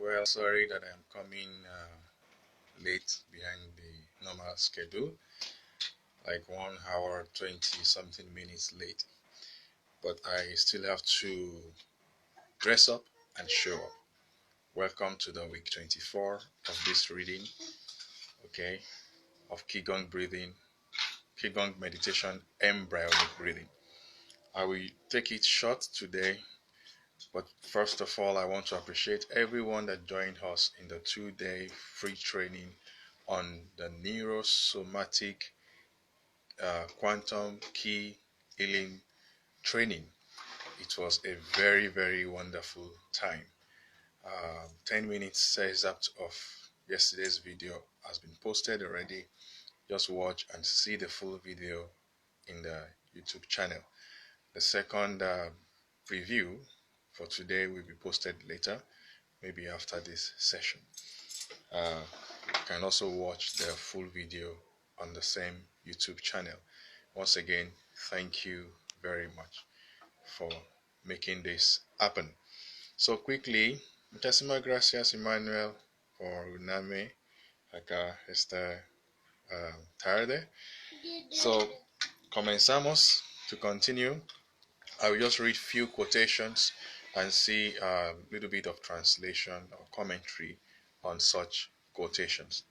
Well, sorry that I'm coming late behind the normal schedule, like 1 hour 20 something minutes late. But I still have to dress up and show up. Welcome to the week 24 of this reading, okay, of Qigong breathing, Qigong meditation, embryonic breathing. I will take it short today, but first of all, I want to appreciate everyone that joined us in the 2-day free training on the neurosomatic quantum key healing training. It was a very, very wonderful time. 10 minutes excerpt of yesterday's video has been posted already. Just watch and see the full video in the YouTube channel. The second preview for today will be posted later, maybe after this session. You can also watch the full video on the same YouTube channel. Once again, thank you very much for making this happen. So quickly, muchísimas gracias Emmanuel por unirme acá esta tarde. So comenzamos. To continue, I will just read few quotations and see a little bit of translation or commentary on such quotations.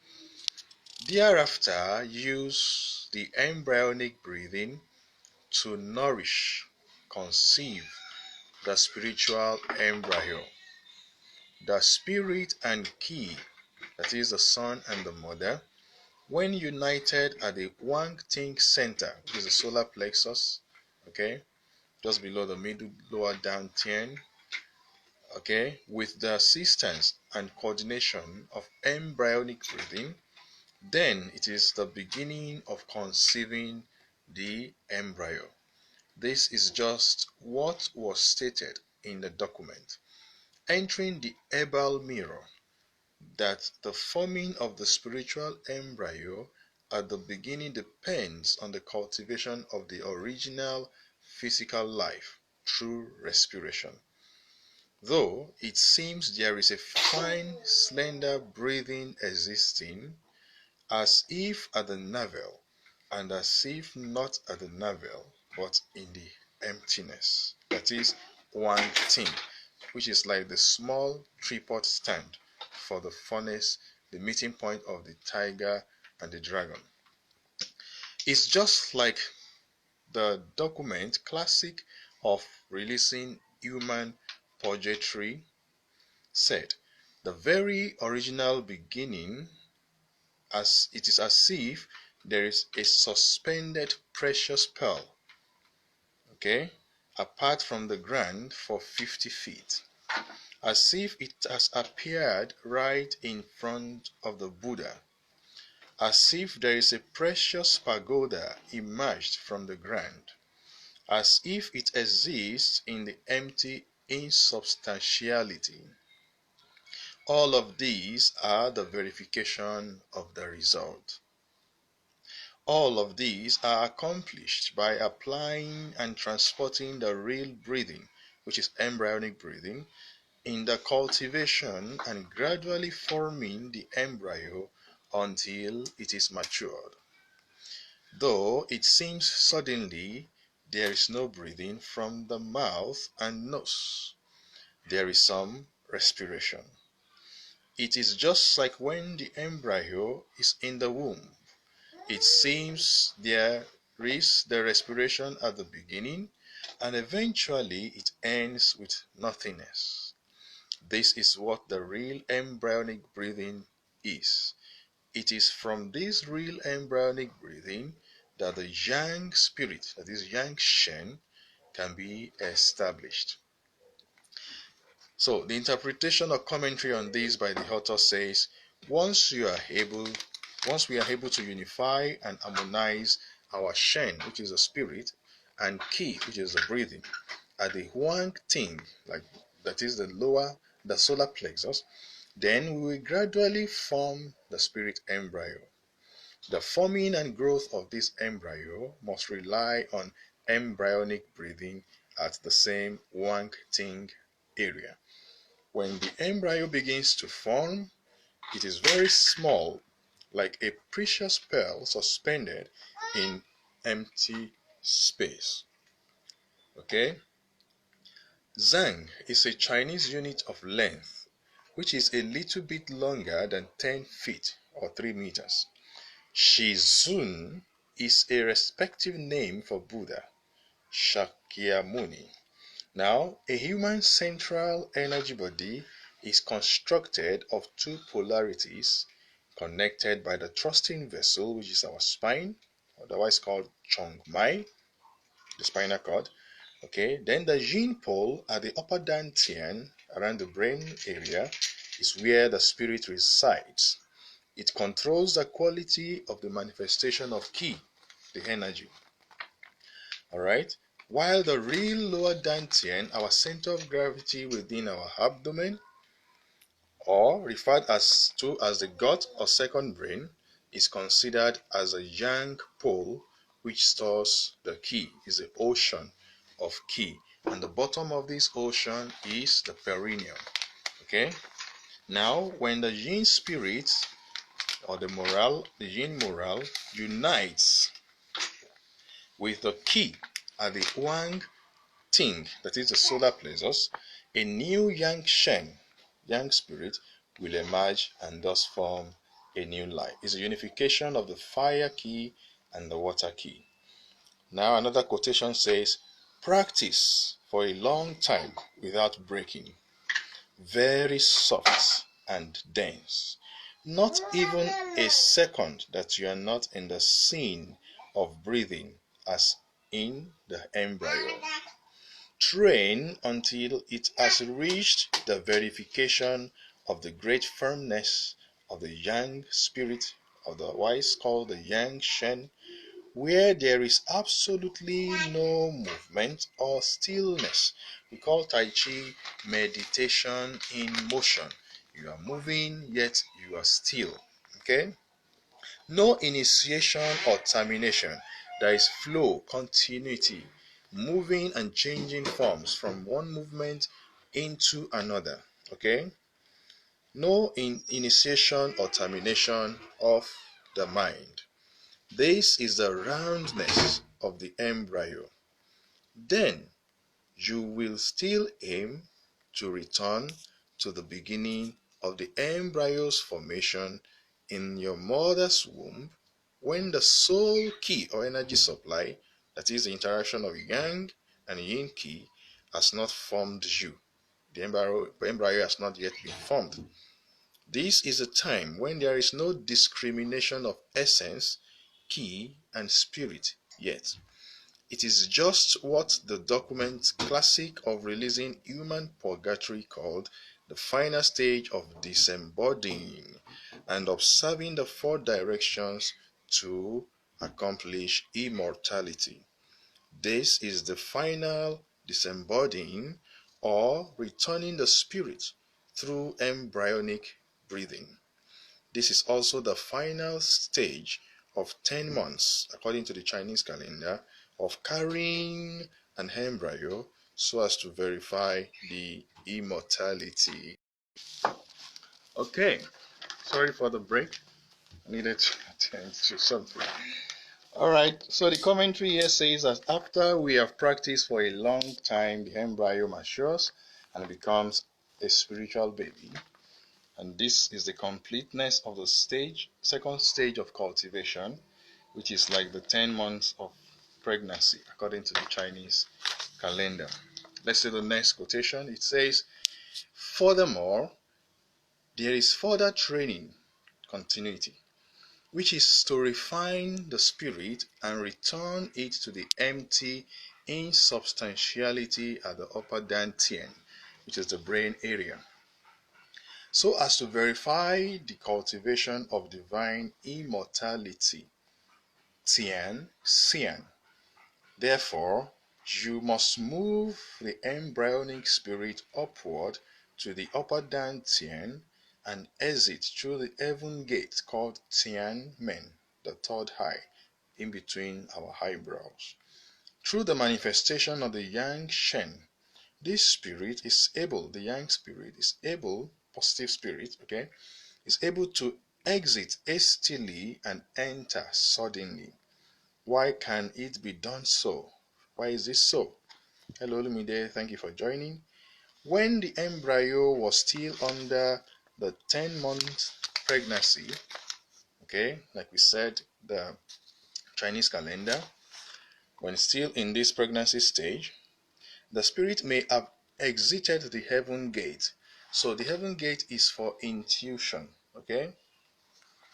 Thereafter, use the embryonic breathing to nourish, conceive the spiritual embryo. The spirit and ki, that is the son and the mother, when united at the Wang Ting center, which is the solar plexus, okay, just below the middle lower dantian, okay, with the assistance and coordination of embryonic breathing, then it is the beginning of conceiving the embryo. This is just what was stated in the document. Entering the herbal mirror, that the forming of the spiritual embryo at the beginning depends on the cultivation of the original physical life through respiration. Though it seems there is a fine, slender breathing existing, as if at the navel, and as if not at the navel, but in the emptiness. That is one thing, which is like the small tripod stand for the furnace, the meeting point of the tiger and the dragon. It's just like the document classic of releasing human purgatory said. The very original beginning, as it is as if there is a suspended precious pearl, okay, apart from the ground for 50 feet, as if it has appeared right in front of the Buddha, as if there is a precious pagoda emerged from the ground, as if it exists in the empty insubstantiality. All of these are the verification of the result. All of these are accomplished by applying and transporting the real breathing, which is embryonic breathing, in the cultivation and gradually forming the embryo until it is matured. Though it seems suddenly there is no breathing from the mouth and nose, there is some respiration. It is just like when the embryo is in the womb. It seems there is the respiration at the beginning, and eventually it ends with nothingness. This is what the real embryonic breathing is. It is from this real embryonic breathing that the Yang spirit, that is Yang Shen, can be established. So the interpretation or commentary on this by the author says, once we are able to unify and harmonize our Shen, which is the spirit, and Qi, which is the breathing, at the Huang Ting, like that is the solar plexus, then we will gradually form the spirit embryo. The forming and growth of this embryo must rely on embryonic breathing at the same Huang Ting area. When the embryo begins to form, it is very small, like a precious pearl suspended in empty space. Okay? Zhang is a Chinese unit of length, which is a little bit longer than 10 feet or 3 meters. Shizun is a respective name for Buddha, Shakyamuni. Now, a human central energy body is constructed of two polarities connected by the thrusting vessel, which is our spine, otherwise called Chongmai, the spinal cord. Okay, then the yin pole at the upper dantian around the brain area is where the spirit resides. It controls the quality of the manifestation of ki, the energy. Alright? While the real lower dantian, our center of gravity within our abdomen, or referred to as the gut or second brain, is considered as a yang pole which stores the ki, is the ocean of ki. And the bottom of this ocean is the perineum. Okay? Now, when the yin spirit or the yin moral unites with the ki at the Huang Ting, that is the solar plexus, a new Yang Shen, Yang spirit, will emerge and thus form a new life. It's a unification of the fire ki and the water ki. Now another quotation says, practice for a long time without breaking, very soft and dense. Not even a second that you are not in the scene of breathing as in the embryo. Train until it has reached the verification of the great firmness of the Yang spirit, otherwise called the Yang Shen, where there is absolutely no movement or stillness. We call Tai Chi meditation in motion. You are moving, yet you are still. Okay? No initiation or termination. There is flow, continuity, moving and changing forms from one movement into another. Okay? No initiation or termination of the mind. This is the roundness of the embryo. Then you will still aim to return to the beginning of the embryo's formation in your mother's womb when the soul ki or energy supply, that is the interaction of yang and yin ki, has not formed you. The embryo has not yet been formed. This is a time when there is no discrimination of essence, ki, and spirit yet. It is just what the document classic of releasing human purgatory called the final stage of disembodying and observing the four directions to accomplish immortality. This is the final disembodying or returning the spirit through embryonic breathing. This is also the final stage of 10 months, according to the Chinese calendar, of carrying an embryo so as to verify the immortality. Okay, sorry for the break. I needed to attend to something. Alright, so the commentary here says that after we have practiced for a long time, the embryo matures and becomes a spiritual baby. And this is the completeness of the second stage of cultivation, which is like the 10 months of pregnancy, according to the Chinese calendar. Let's see the next quotation. It says, furthermore, there is further training, continuity, which is to refine the spirit and return it to the empty insubstantiality at the upper dantian, which is the brain area, so as to verify the cultivation of divine immortality, Tian Xian. Therefore, you must move the embryonic spirit upward to the upper dantian and exit through the heaven gate called Tian Men, the third eye, in between our eyebrows. Through the manifestation of the Yang Shen, this spirit is able, the yang spirit is able, positive spirit, okay, is able to exit hastily and enter suddenly. Why can it be done so? Why is this so? Hello, Lumide, thank you for joining. When the embryo was still under the 10-month pregnancy, okay, like we said, the Chinese calendar, when still in this pregnancy stage, the spirit may have exited the heaven gate. So the heaven gate is for intuition, okay?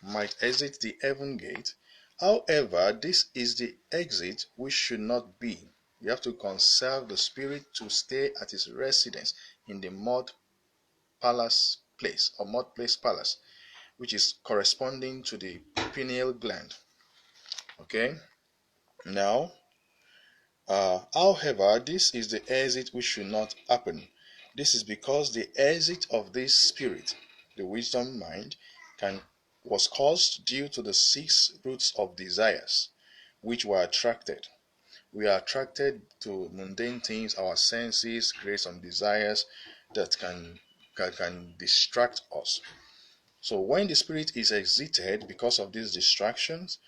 Might exit the heaven gate. However, this is the exit which should not be. We have to conserve the spirit to stay at his residence in the mud palace place or mud place palace, which is corresponding to the pineal gland. Okay, now, however, this is the exit which should not happen. This is because the exit of this spirit, the wisdom mind, can was caused due to the 6 roots of desires which were attracted. We are attracted to mundane things, our senses create some desires that can distract us. So when the spirit is exited because of these distractions,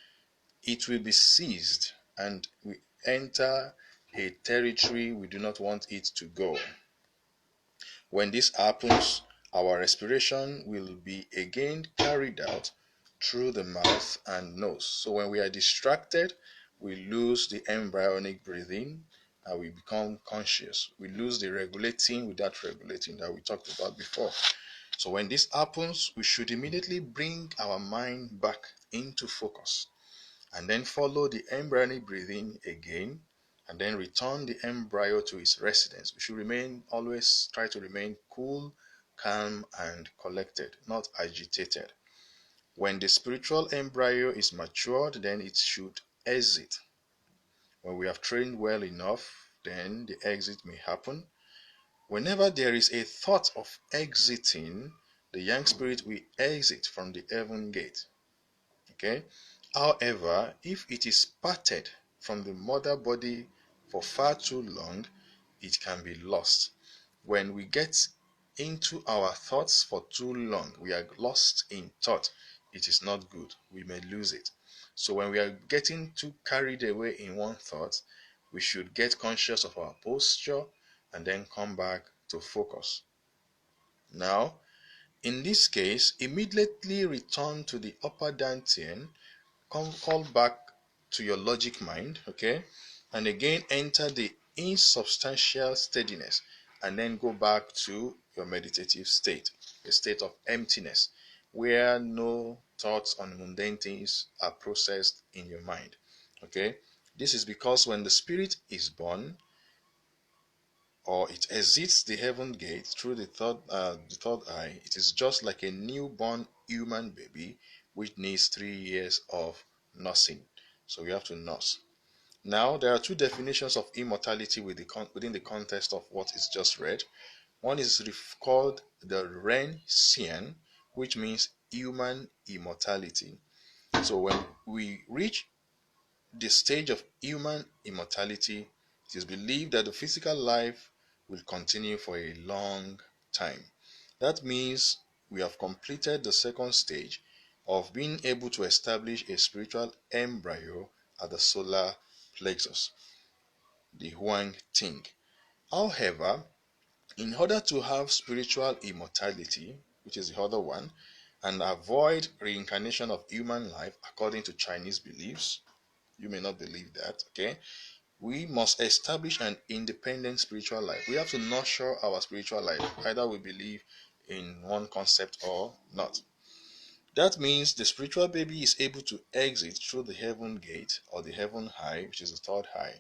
it will be seized and we enter a territory we do not want it to go. When this happens, our respiration will be again carried out through the mouth and nose. So when we are distracted, we lose the embryonic breathing and we become conscious. We lose the regulating without regulating that we talked about before. So when this happens, we should immediately bring our mind back into focus and then follow the embryonic breathing again and then return the embryo to its residence. We should always try to remain cool, calm, and collected, not agitated. When the spiritual embryo is matured, then it should exit. When we have trained well enough, then the exit may happen. Whenever there is a thought of exiting, the young spirit will exit from the heaven gate. Okay? However, if it is parted from the mother body for far too long, it can be lost. When we get into our thoughts for too long, we are lost in thought. It is not good. We may lose it. So when we are getting too carried away in one thought, we should get conscious of our posture and then come back to focus. Now, in this case, immediately return to the upper dantian, call back to your logic mind, okay, and again enter the insubstantial steadiness, and then go back to your meditative state, a state of emptiness, where no thoughts on mundane things are processed in your mind, okay. This is because when the spirit is born, or it exits the heaven gate through the third eye, it is just like a newborn human baby which needs 3 years of nursing. So we have to nurse. Now, there are two definitions of immortality within the context of what is just read. One is called the Ren Xian, which means human immortality. So when we reach the stage of human immortality, it is believed that the physical life will continue for a long time. That means we have completed the second stage of being able to establish a spiritual embryo at the solar plexus, the Huang Ting. However, in order to have spiritual immortality, which is the other one, and avoid reincarnation of human life according to Chinese beliefs, you may not believe that, okay? We must establish an independent spiritual life. We have to nurture our spiritual life. Either we believe in one concept or not. That means the spiritual baby is able to exit through the heaven gate or the heaven eye, which is the third eye,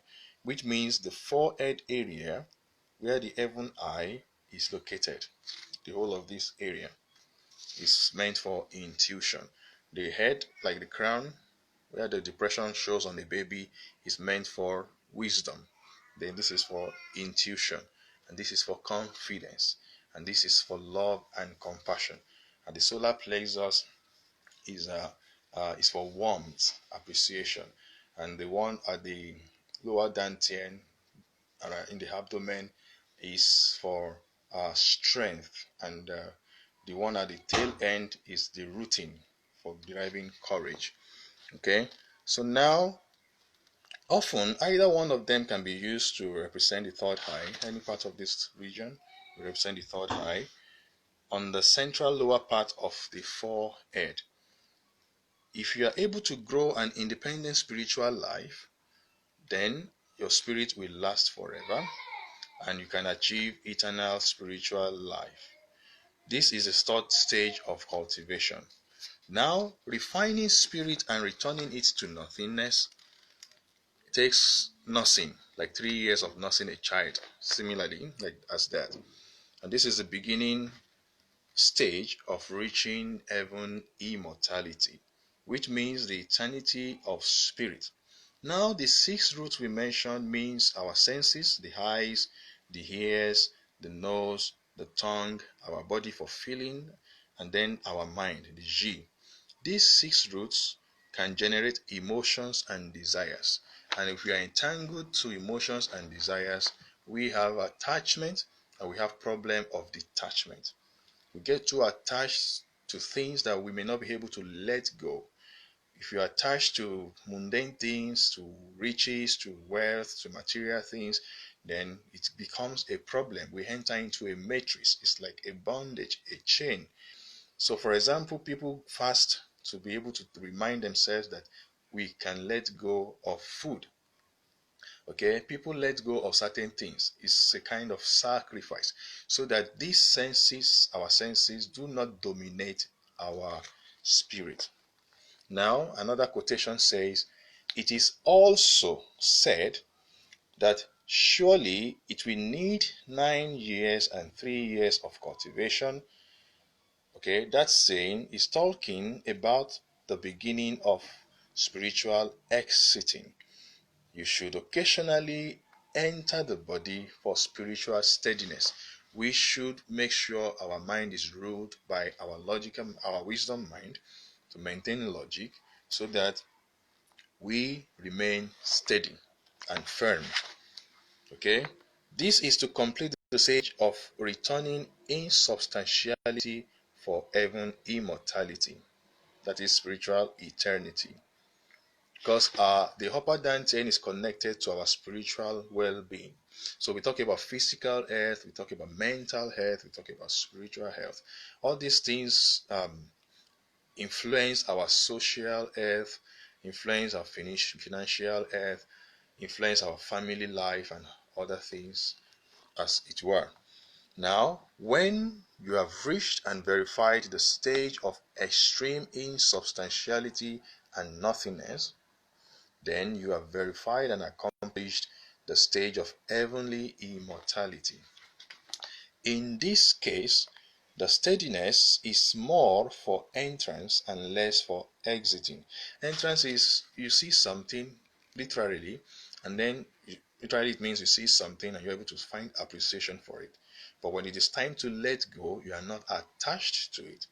which means the forehead area where the heaven eye is located. The whole of this area is meant for intuition. The head, like the crown, where the depression shows on the baby, is meant for wisdom. Then this is for intuition, and this is for confidence, and this is for love and compassion. And the solar plexus is is for warmth, appreciation, and the one at the lower dantian in the abdomen is for strength, and the one at the tail end is the rooting for deriving courage. Okay, so now often either one of them can be used to represent the third eye. Any part of this region will represent the third eye on the central lower part of the forehead. If you are able to grow an independent spiritual life, then your spirit will last forever and you can achieve eternal spiritual life. This is the third stage of cultivation. Now, refining spirit and returning it to nothingness takes nursing, like 3 years of nursing a child, similarly, like as that. And this is the beginning stage of reaching heaven immortality, which means the eternity of spirit. Now, the six roots we mentioned means our senses, the eyes, the ears, the nose, the tongue, our body for feeling, and then our mind, the G. These six roots can generate emotions and desires. And if we are entangled to emotions and desires, we have attachment and we have problem of detachment. We get too attached to things that we may not be able to let go. If you're attached to mundane things, to riches, to wealth, to material things, then it becomes a problem. We enter into a matrix. It's like a bondage, a chain. So, for example, people fast to be able to remind themselves that we can let go of food. Okay, people let go of certain things. It's a kind of sacrifice so that these senses, our senses, do not dominate our spirit. Now, another quotation says, "It is also said that surely it will need 9 years and 3 years of cultivation." Okay, that saying is talking about the beginning of spiritual exiting. You should occasionally enter the body for spiritual steadiness. We should make sure our mind is ruled by our wisdom mind to maintain logic so that we remain steady and firm. Okay? This is to complete the stage of returning insubstantiality for heaven immortality. That is spiritual eternity. Because the upper dantian is connected to our spiritual well-being. So we talk about physical health, we talk about mental health, we talk about spiritual health. All these things influence our social health, influence our financial health, influence our family life and other things as it were. Now, when you have reached and verified the stage of extreme insubstantiality and nothingness, then you have verified and accomplished the stage of heavenly immortality. In this case, the steadiness is more for entrance and less for exiting. Entrance is you see something literally, and then literally it means you see something and you're able to find appreciation for it. But when it is time to let go, you are not attached to it.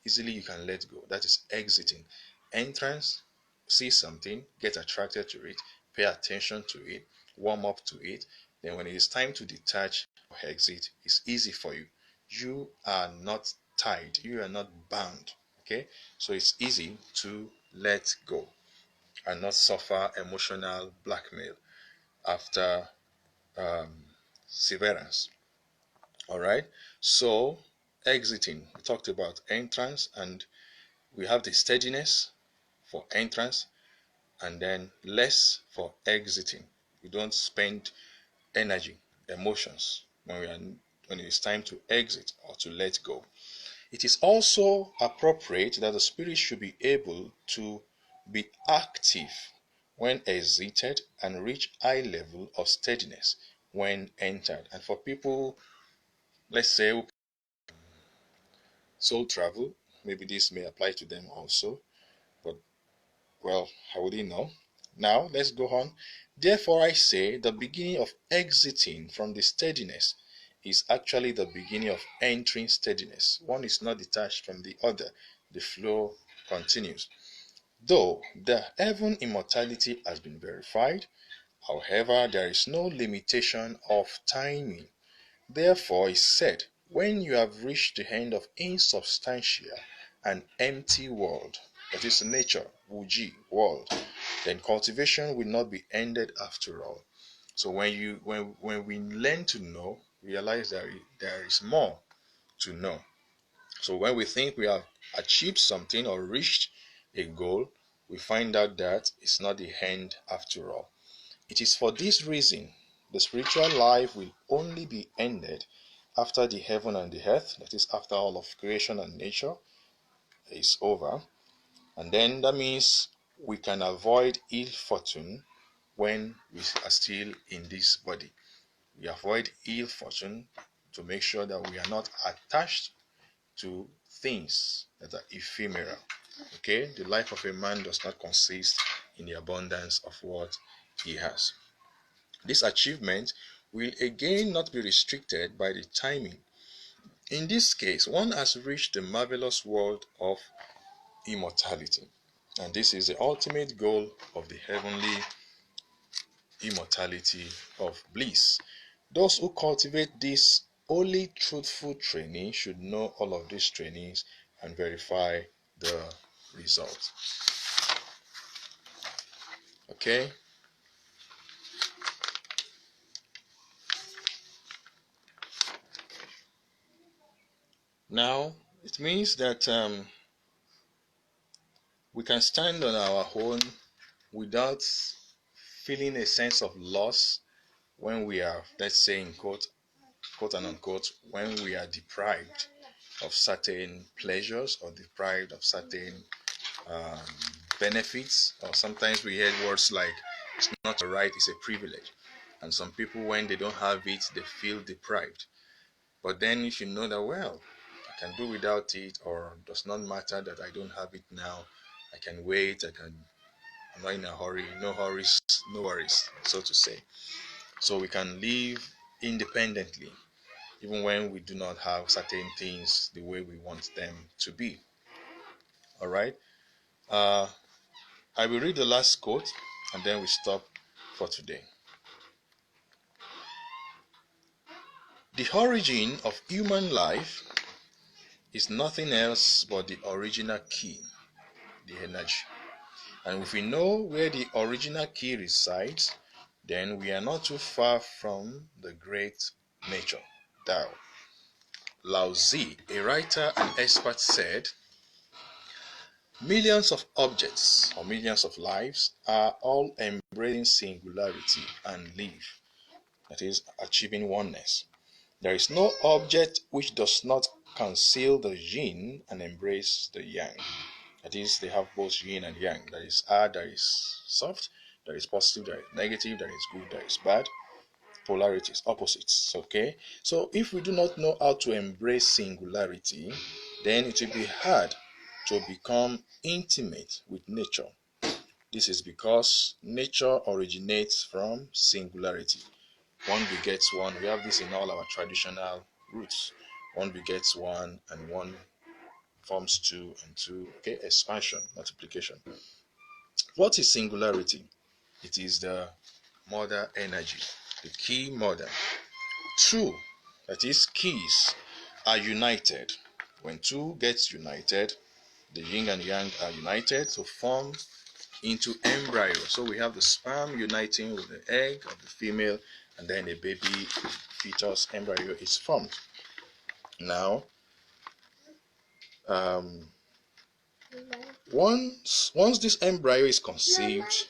Easily you can let go. That is exiting. Entrance, see something, get attracted to it, pay attention to it, warm up to it. Then when it is time to detach or exit, it's easy for you. You are not tied, you are not bound. Okay? So it's easy to let go and not suffer emotional blackmail after severance. All right? So exiting, we talked about entrance, and we have the steadiness for entrance and then less for exiting. We don't spend energy, emotions when it is time to exit or to let go. It is also appropriate that the spirit should be able to be active when exited and reach high level of steadiness when entered. And for people, let's say, who soul travel, maybe this may apply to them also. But well, how would he know? Now, let's go on. Therefore, I say the beginning of exiting from the steadiness is actually the beginning of entering steadiness. One is not detached from the other, the flow continues. Though the heaven immortality has been verified, however, there is no limitation of timing. Therefore is said, when you have reached the end of insubstantial and empty world, that is nature, wuji, world, then cultivation will not be ended after all. So when we learn to know, realize that there is more to know. So when we think we have achieved something or reached a goal, we find out that it's not the end after all. It is for this reason the spiritual life will only be ended after the heaven and the earth, that is, after all of creation and nature is over. And then that means we can avoid ill fortune when we are still in this body. We avoid ill fortune to make sure that we are not attached to things that are ephemeral. Okay, the life of a man does not consist in the abundance of what he has. This achievement will again not be restricted by the timing. In this case, one has reached the marvelous world of immortality, and this is the ultimate goal of the heavenly immortality of bliss. Those who cultivate this only truthful training should know all of these trainings and verify the result. Okay? Now, it means that we can stand on our own without feeling a sense of loss when we are, let's say, in quote and unquote, when we are deprived of certain pleasures or deprived of certain um, benefits. Or sometimes we hear words like it's not a right, it's a privilege. And some people, when they don't have it, they feel deprived. But then if you know that, well, I can do without it, or it does not matter that I don't have it now, I can wait, I'm not in a hurry, no hurries, no worries, so to say. So we can live independently, even when we do not have certain things the way we want them to be. All right. Uh, I will read the last quote and then we stop for today. The origin of human life is nothing else but the original key, the energy. And if we know where the original key resides, then we are not too far from the great nature, Tao. Lao Tzu, a writer and expert, said, millions of objects or millions of lives are all embracing singularity and live, that is, achieving oneness. There is no object which does not conceal the yin and embrace the yang. That is, they have both yin and yang. There is hard, there is soft, there is positive, there is negative, there is good, there is bad. Polarities, opposites. Okay? So if we do not know how to embrace singularity, then it will be hard to become intimate with nature. This is because nature originates from singularity. One begets one. We have this in all our traditional roots. One begets one, and one forms two, and two. Okay, expansion, multiplication. What is singularity? It is the mother energy, the key mother. Two, that is, keys, are united. When two gets united, the yin and yang are united to form into embryo. So we have the sperm uniting with the egg of the female, and then a baby fetus embryo is formed. Now, once this embryo is conceived,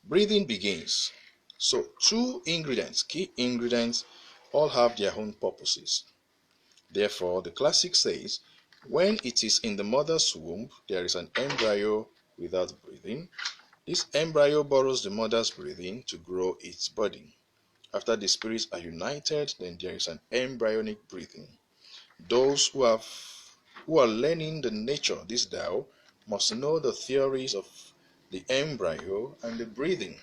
breathing begins. So two ingredients, key ingredients, all have their own purposes. Therefore, the classic says, when it is in the mother's womb, there is an embryo without breathing. This embryo borrows the mother's breathing to grow its body. After the spirits are united, then there is an embryonic breathing. Those who are learning the nature, this Tao, must know the theories of the embryo and the breathing,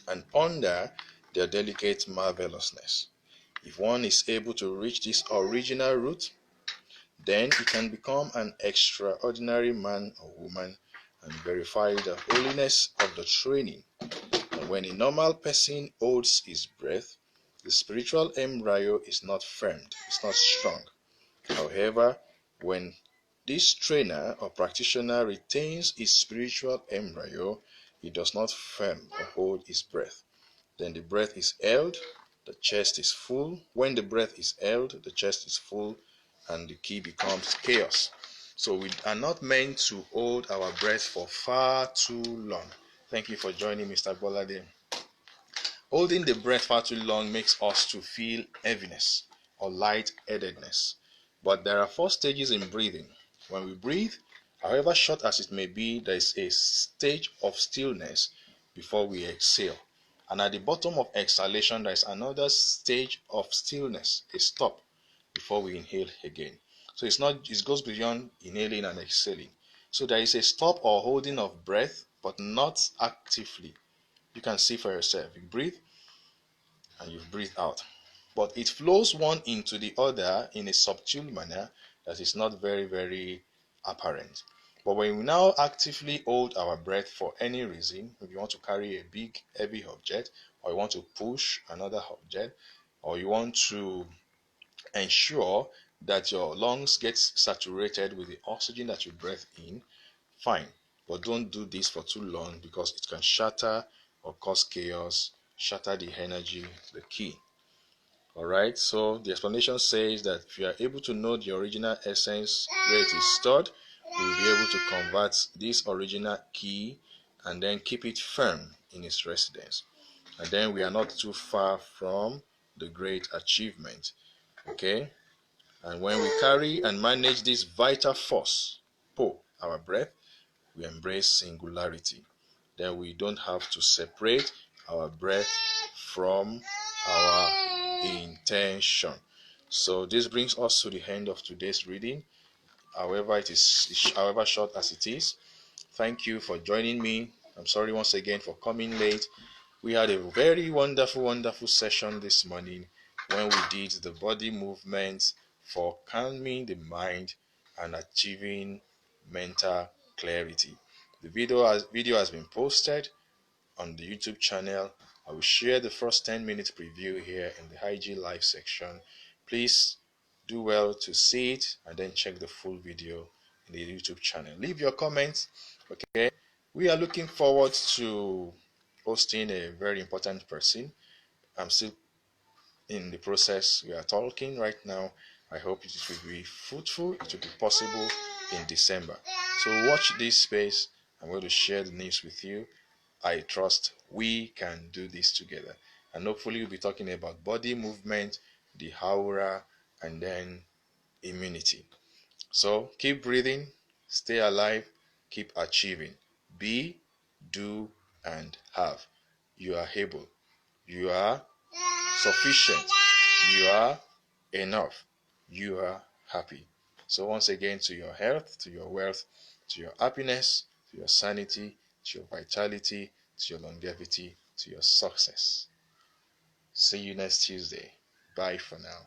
and ponder their delicate marvelousness. If one is able to reach this original root, then he can become an extraordinary man or woman and verify the holiness of the training. And when a normal person holds his breath, The spiritual embryo is not firm, it's not strong. However, when this trainer or practitioner retains his spiritual embryo, he does not firm or hold his breath. Then the breath is held, the chest is full. When the breath is held, the chest is full, and the key becomes chaos. So we are not meant to hold our breath for far too long. Thank you for joining, Mr. Bolade. Holding the breath far too long makes us to feel heaviness or lightheadedness. But there are 4 stages in breathing. When we breathe, however short as it may be, there is a stage of stillness before we exhale. And at the bottom of exhalation, there is another stage of stillness, a stop, before we inhale again. So it goes beyond inhaling and exhaling. So there is a stop or holding of breath, but not actively. You can see for yourself. You breathe and you breathe out. But it flows one into the other in a subtle manner that is not very, very apparent. But when we now actively hold our breath for any reason, if you want to carry a big, heavy object, or you want to push another object, or you want to ensure that your lungs get saturated with the oxygen that you breathe in, fine. But don't do this for too long because it can shatter or cause chaos, shatter the energy, the key. Alright, so the explanation says that if you are able to know the original essence where it is stored, we will be able to convert this original key and then keep it firm in its residence. And then we are not too far from the great achievement. Okay? And when we carry and manage this vital force, our breath, we embrace singularity. Then we don't have to separate our breath from our intention. So this brings us to the end of today's reading. However short as it is. Thank you for joining me. I'm sorry once again for coming late. We had a very wonderful session this morning when we did the body movements for calming the mind and achieving mental clarity. The video has been posted on the YouTube channel. I will share the first 10-minute preview here in the IG live section. Please do well to see it and then check the full video in the YouTube channel. Leave your comments. Okay, we are looking forward to hosting a very important person. I'm still in the process. We are talking right now. I hope it will be fruitful. It will be possible in December. So watch this space. I'm going to share the news with you. I trust we can do this together. And hopefully we'll be talking about body movement, the aura, and then immunity. So keep breathing, stay alive, keep achieving. Be, do, and have. You are able. You are sufficient. You are enough. You are happy. So once again, to your health, to your wealth, to your happiness, to your sanity, to your vitality, to your longevity, to your success. See you next Tuesday. Bye for now.